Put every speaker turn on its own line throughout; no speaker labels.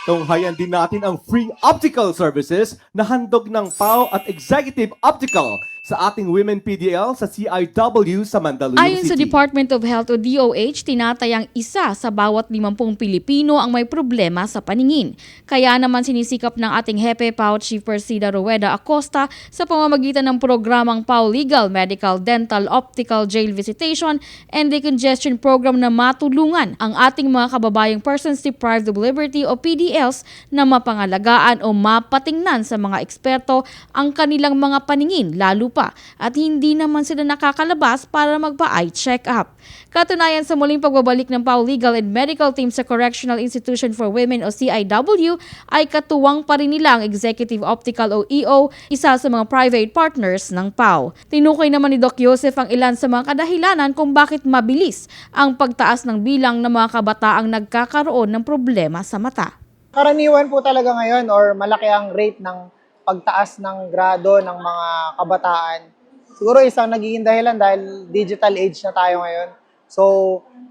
Tunghayan din natin ang free optical services na handog ng PAO at Executive Optical sa ating Women PDL sa CIW sa Mandaluyong
Ayon
City.
sa Department of Health o DOH, tinatayang isa sa bawat 50 Pilipino ang may problema sa paningin. Kaya naman sinisikap ng ating Hepe PAO Chief Persida Rueda Acosta sa pamamagitan ng programang PAO Legal, Medical, Dental, Optical, Jail Visitation, and Decongestion Program na matulungan ang ating mga kababayang persons deprived of liberty o PDLs na mapangalagaan o mapatingnan sa mga eksperto ang kanilang mga paningin, lalo pa at hindi naman sila nakakalabas para magpa-eye check-up. Katunayan sa muling pagbabalik ng PAO Legal and Medical Team sa Correctional Institution for Women o CIW ay katuwang pa rin nila ang Executive Optical o EO, isa sa mga private partners ng PAO. Tinukoy naman ni Doc Joseph ang ilan sa mga kadahilanan kung bakit mabilis ang pagtaas ng bilang ng mga kabataang nagkakaroon ng problema sa mata.
Karaniwan po talaga ngayon or malaki ang rate ng pagtaas ng grado ng mga kabataan. Siguro isang nagiging dahilan dahil digital age na tayo ngayon. So,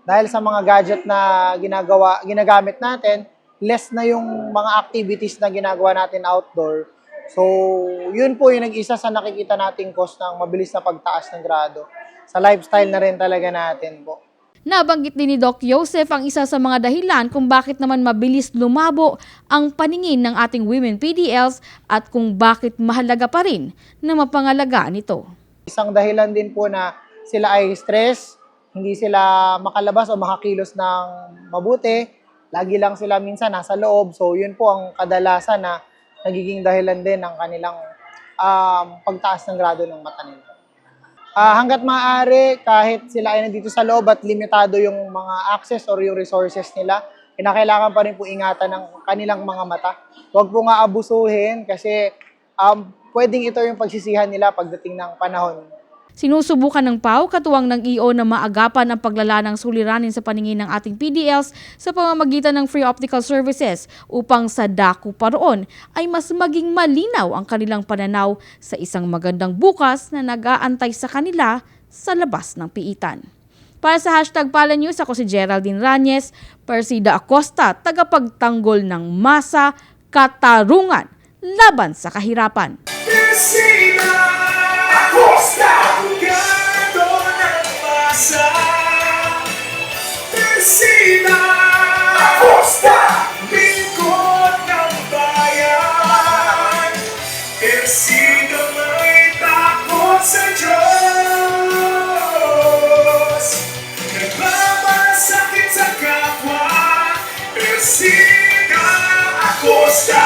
dahil sa mga gadget na ginagamit natin, less na yung mga activities na ginagawa natin outdoor. So, yun po yung nag-isa sa nakikita nating cause ng mabilis na pagtaas ng grado. Sa lifestyle na rin talaga natin po.
Nabanggit din ni Doc Joseph ang isa sa mga dahilan kung bakit naman mabilis lumabo ang paningin ng ating women PDLs at kung bakit mahalaga pa rin na mapangalagaan ito.
Isang dahilan din po na sila ay stress, hindi sila makalabas o makakilos ng mabuti, lagi lang sila minsan nasa loob. So yun po ang kadalasan na nagiging dahilan din ng kanilang pagtaas ng grado ng mata nila. Hanggat maaari, kahit sila ay nandito sa loob at limitado yung mga access or yung resources nila, kinakailangan pa rin po ingatan ng kanilang mga mata. Huwag po nga abusuhin kasi pwedeng ito yung pagsisihan nila pagdating ng panahon.
Sinusubukan ng PAO katuwang ng EO na maagapan ang paglala ng suliranin sa paningin ng ating PDLs sa pamamagitan ng free optical services upang sa dako pa roon ay mas maging malinaw ang kanilang pananaw sa isang magandang bukas na nag-aantay sa kanila sa labas ng piitan. Para sa #PalaNews, ako si Geraldine Ranyes, Persida Acosta, tagapagtanggol ng masa, katarungan, laban sa kahirapan.
Persida Acosta, abogado ng masa. Persida Acosta, lingkod ng bayan. Persida may takot sa Diyos, nagmamalasakit sa kapwa. Persida Acosta.